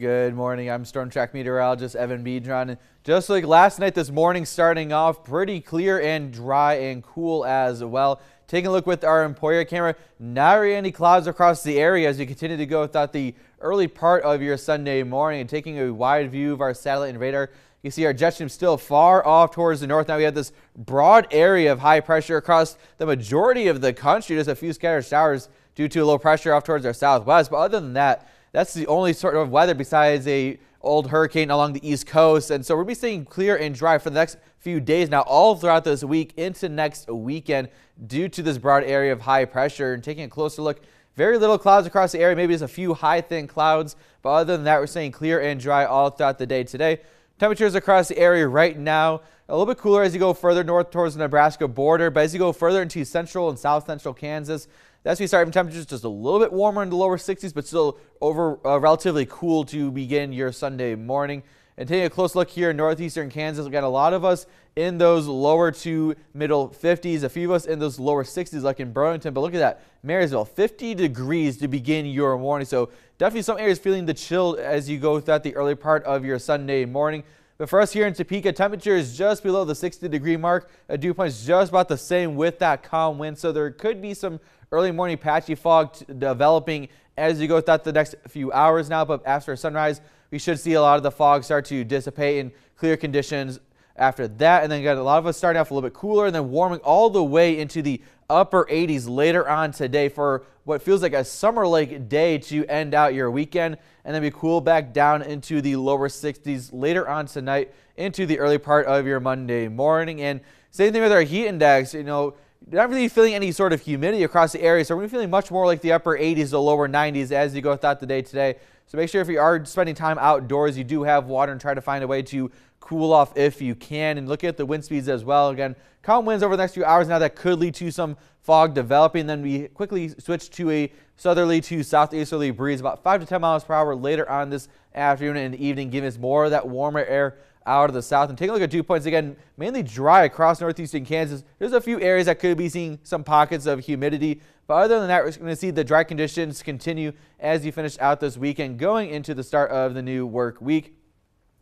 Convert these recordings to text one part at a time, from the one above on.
Good morning. I'm Storm Track Meteorologist Evan Biedron. And just like last night, this morning starting off pretty clear and dry and cool as well. Taking a look with our Emporia camera, not really any clouds across the area as you continue to go throughout the early part of your Sunday morning. And taking a wide view of our satellite and radar, you see our jet stream still far off towards the north. Now we have this broad area of high pressure across the majority of the country. Just a few scattered showers due to low pressure off towards our southwest. But other than that, that's the only sort of weather besides a old hurricane along the east coast. And so we'll be staying clear and dry for the next few days now, all throughout this week into next weekend due to this broad area of high pressure. And taking a closer look, very little clouds across the area, maybe just a few high thin clouds. But other than that, we're staying clear and dry all throughout the day today. Temperatures across the area right now a little bit cooler as you go further north towards the Nebraska border, but as you go further into central and south central Kansas, that's when you start having temperatures just a little bit warmer in the lower 60s, but still over relatively cool to begin your Sunday morning. And taking a close look here in northeastern Kansas, we've got a lot of us in those lower to middle 50s, a few of us in those lower 60s like in Burlington. But look at that, Marysville, 50 degrees to begin your morning. So definitely some areas feeling the chill as you go throughout the early part of your Sunday morning. But for us here in Topeka, temperature is just below the 60-degree mark. A dew point is just about the same with that calm wind. So there could be some early morning patchy fog developing as you go throughout the next few hours now. But after sunrise, we should see a lot of the fog start to dissipate in clear conditions after that. And then you got a lot of us starting off a little bit cooler and then warming all the way into the upper 80s later on today for what feels like a summer-like day to end out your weekend. And then we cool back down into the lower 60s later on tonight into the early part of your Monday morning. And same thing with our heat index. You know, not really feeling any sort of humidity across the area, so we're feeling much more like the upper 80s to lower 90s as you go throughout the day today. So make sure if you are spending time outdoors, you do have water and try to find a way to cool off if you can. And look at the wind speeds as well. Again, calm winds over the next few hours now that could lead to some fog developing. Then we quickly switch to a southerly to southeasterly breeze about 5 to 10 miles per hour later on this afternoon and evening, giving us more of that warmer air out of the south. And take a look at dew points again, mainly dry across northeastern Kansas. There's a few areas that could be seeing some pockets of humidity, but other than that, we're going to see the dry conditions continue as you finish out this weekend going into the start of the new work week.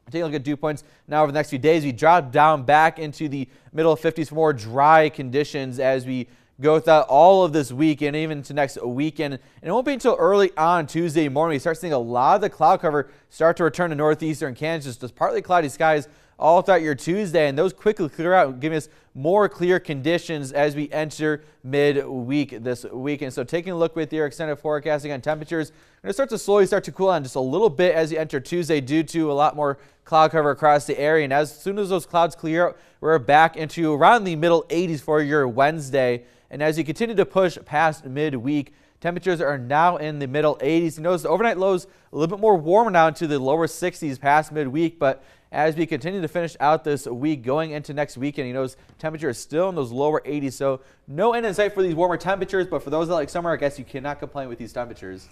Taking a look at dew points now over the next few days, we drop down back into the middle 50s for more dry conditions as we go throughout all of this week and even to next weekend. And it won't be until early on Tuesday morning we start seeing a lot of the cloud cover start to return to northeastern Kansas. Just partly cloudy skies all throughout your Tuesday, and those quickly clear out, giving us more clear conditions as we enter midweek this weekend. So taking a look with your extended forecasting on temperatures, going to slowly start to cool down just a little bit as you enter Tuesday due to a lot more cloud cover across the area. And as soon as those clouds clear out, we're back into around the middle 80s for your Wednesday. And as you continue to push past midweek, temperatures are now in the middle 80s. You notice the overnight lows a little bit more warmer now into the lower 60s past midweek. But as we continue to finish out this week going into next weekend, you notice temperature is still in those lower 80s. So no end in sight for these warmer temperatures. But for those that like summer, I guess you cannot complain with these temperatures.